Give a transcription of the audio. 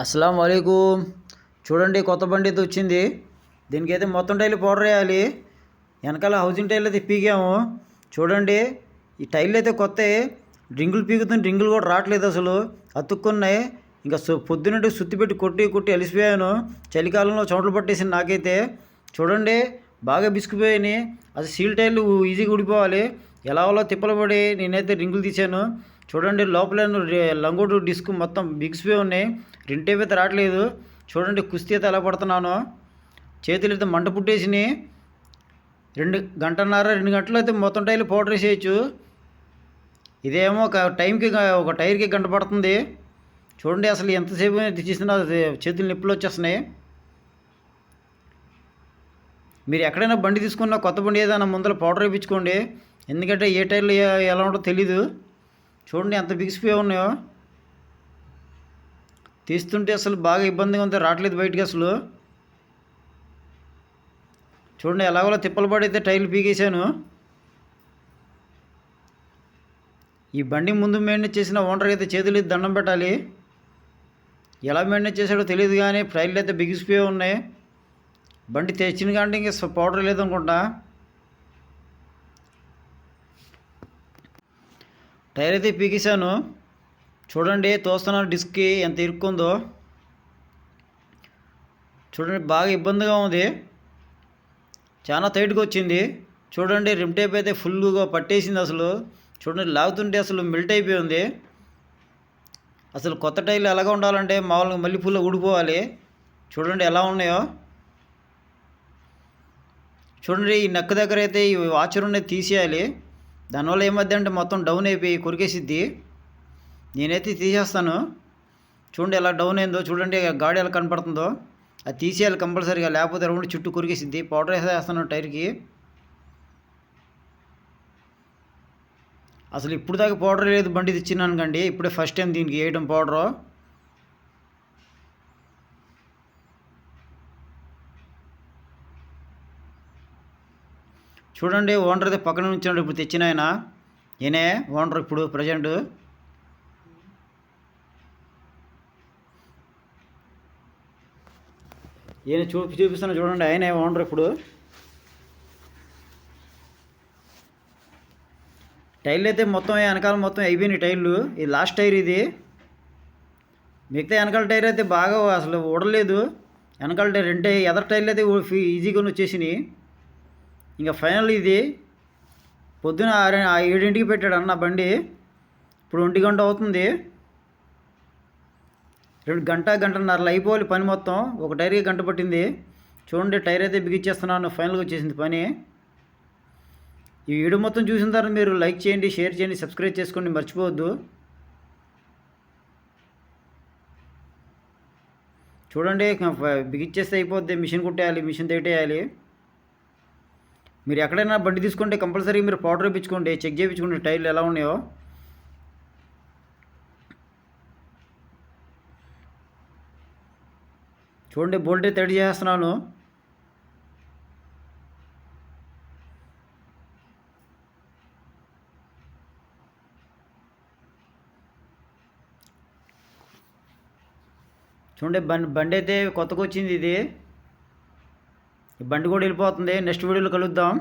అస్సలం వాలేకుమ్. చూడండి, కొత్త బండి అయితే వచ్చింది. దీనికైతే మొత్తం టైర్లు పౌడర్ వేయాలి. వెనకాల హౌసింగ్ టైర్లు అయితే పీకాము. చూడండి, ఈ టైర్లు అయితే కొత్త. రింగులు పీకుతుంది, రింగులు కూడా రావట్లేదు, అసలు అతుక్కున్నాయి. ఇంకా పొద్దునంటే సుత్తి పెట్టి కొట్టి కొట్టి అలిసిపోయాను. చలికాలంలో చోట్లు పట్టేసింది నాకైతే. చూడండి, బాగా బిసుకుపోయాయి. అసలు సీల్ టైర్లు ఈజీగా ఊడిపోవాలి. ఎలా వాళ్ళో తిప్పలు పడి నేనైతే రింగులు తీసాను. చూడండి, లోపల లంగోటు డిస్క్ మొత్తం బిగిసిపోయి ఉన్నాయి. రెంటేపు అయితే రావట్లేదు. చూడండి, కుస్తీ అయితే ఎలా పడుతున్నాను. చేతులు అయితే మంట పుట్టేసినాయి. 2 గంటలు అయితే మొత్తం టైర్లు పౌడర్ వేసేయచ్చు. ఇదేమో ఒక టైంకి ఒక టైర్కి గంట పడుతుంది. చూడండి, అసలు ఎంతసేపు తీసినా చేతులు నొప్పులు వచ్చేస్తున్నాయి. మీరు ఎక్కడైనా బండి తీసుకున్నా, కొత్త బండి ఏదైనా ముందర పౌడర్ వేయించుకోండి. ఎందుకంటే ఏ టైర్లు ఎలా ఉంటుందో తెలీదు. చూడండి, ఎంత బిగిసిపోయి ఉన్నాయో. తీస్తుంటే అసలు బాగా ఇబ్బందిగా ఉంది, రావట్లేదు బయటికి అసలు. చూడండి, ఎలాగోలా తిప్పలు పడైతే టైర్లు పీకేశాను. ఈ బండి ముందు మెయింటైన్ చేసిన ఓనర్కి అయితే చేతులు దండం పెట్టాలి. ఎలా మెయింటైన్ చేశాడో తెలియదు, కానీ టైర్లు అయితే బిగిసిపోయి ఉన్నాయి. బండి తెచ్చిన కానీ ఇంకా పౌడర్ లేదనుకుంటా. టైర్ అయితే పీకేశాను. చూడండి, తోస్తున్నాను, డిస్క్కి ఎంత ఇరుక్కుందో. చూడండి, బాగా ఇబ్బందిగా ఉంది, చాలా టైట్గా వచ్చింది. చూడండి, రిమ్ టేప్ అయితే ఫుల్గా పట్టేసింది అసలు. చూడండి, లాగుతుంటే అసలు మెల్ట్ అయిపోయింది. అసలు కొత్త టైర్లు ఎలాగా ఉండాలంటే మామూలుగా మళ్ళీ ఫుల్గా ఊడిపోవాలి. చూడండి ఎలా ఉన్నాయో. చూడండి, ఈ నెక్ దగ్గర అయితే ఈ వాచర్ ఉన్నది తీసేయాలి. దానివల్ల ఏమద్ది అంటే మొత్తం డౌన్ అయిపోయి కొరికేసిద్ది. నేనైతే తీసేస్తాను. చూడండి ఎలా డౌన్ అయిందో. చూడండి, గాడి ఎలా కనపడుతుందో. అది తీసేయాలి కంపల్సరీగా, లేకపోతే రౌండ్ చుట్టూ కొరికేసిద్ది. పౌడర్ వేసేస్తాను టైర్కి. అసలు ఇప్పుడు దాకా పౌడర్ లేదు బండి తెచ్చినాను కండి. ఇప్పుడే ఫస్ట్ టైం దీనికి వేయడం పౌడరు. చూడండి, ఓనర్ అయితే పక్కన ఉంచాడు. ఇప్పుడు తెచ్చిన ఆయన ఈయనే ఓనర్ ఇప్పుడు ప్రజెంట్. ఈయన చూపిస్తాను చూడండి, ఆయనే ఓనర్ ఇప్పుడు. టైర్లు అయితే మొత్తం వెనకాల మొత్తం అయిపోయినాయి టైర్లు. ఇది లాస్ట్ టైర్ ఇది. మిగతా వెనకాల టైర్ అయితే బాగా అసలు ఊడలేదు. వెనకాల టైర్ ఎదర్ టైర్లు అయితే ఈజీగా వచ్చేసినాయి. ఇంకా ఫైనల్ ఇది. పొద్దున 7 పెట్టాడు అన్న బండి. ఇప్పుడు 1 గంట అవుతుంది. 2 గంటన్నరలో అయిపోవాలి పని మొత్తం. ఒక టైర్కి గంట పట్టింది. చూడండి, టైర్ అయితే బిగించేస్తున్నాను. ఫైనల్గా వచ్చేసింది పని. ఈ వీడియో మొత్తం చూసిన తర్వాత మీరు లైక్ చేయండి, షేర్ చేయండి, సబ్స్క్రైబ్ చేసుకోండి, మర్చిపోవద్దు. చూడండి, బిగించేస్తే అయిపోద్ది. మిషన్ కుట్టేయాలి, మిషన్ తెగేయాలి. మీరు ఎక్కడైనా బండి తీసుకుంటే కంపల్సరీ మీరు పౌడర్ వేయించుకోండి, చెక్ చేయించుకోండి టైర్లు ఎలా ఉన్నాయో. చూడండి, బోల్ట్ అయితే రెడీ చేస్తున్నాను. చూడండి, బండి అయితే కొత్తగా వచ్చింది ఇది. ఈ బండి కూడా వెళ్ళిపోతుంది. నెక్స్ట్ వీడియోలో కలుద్దాం.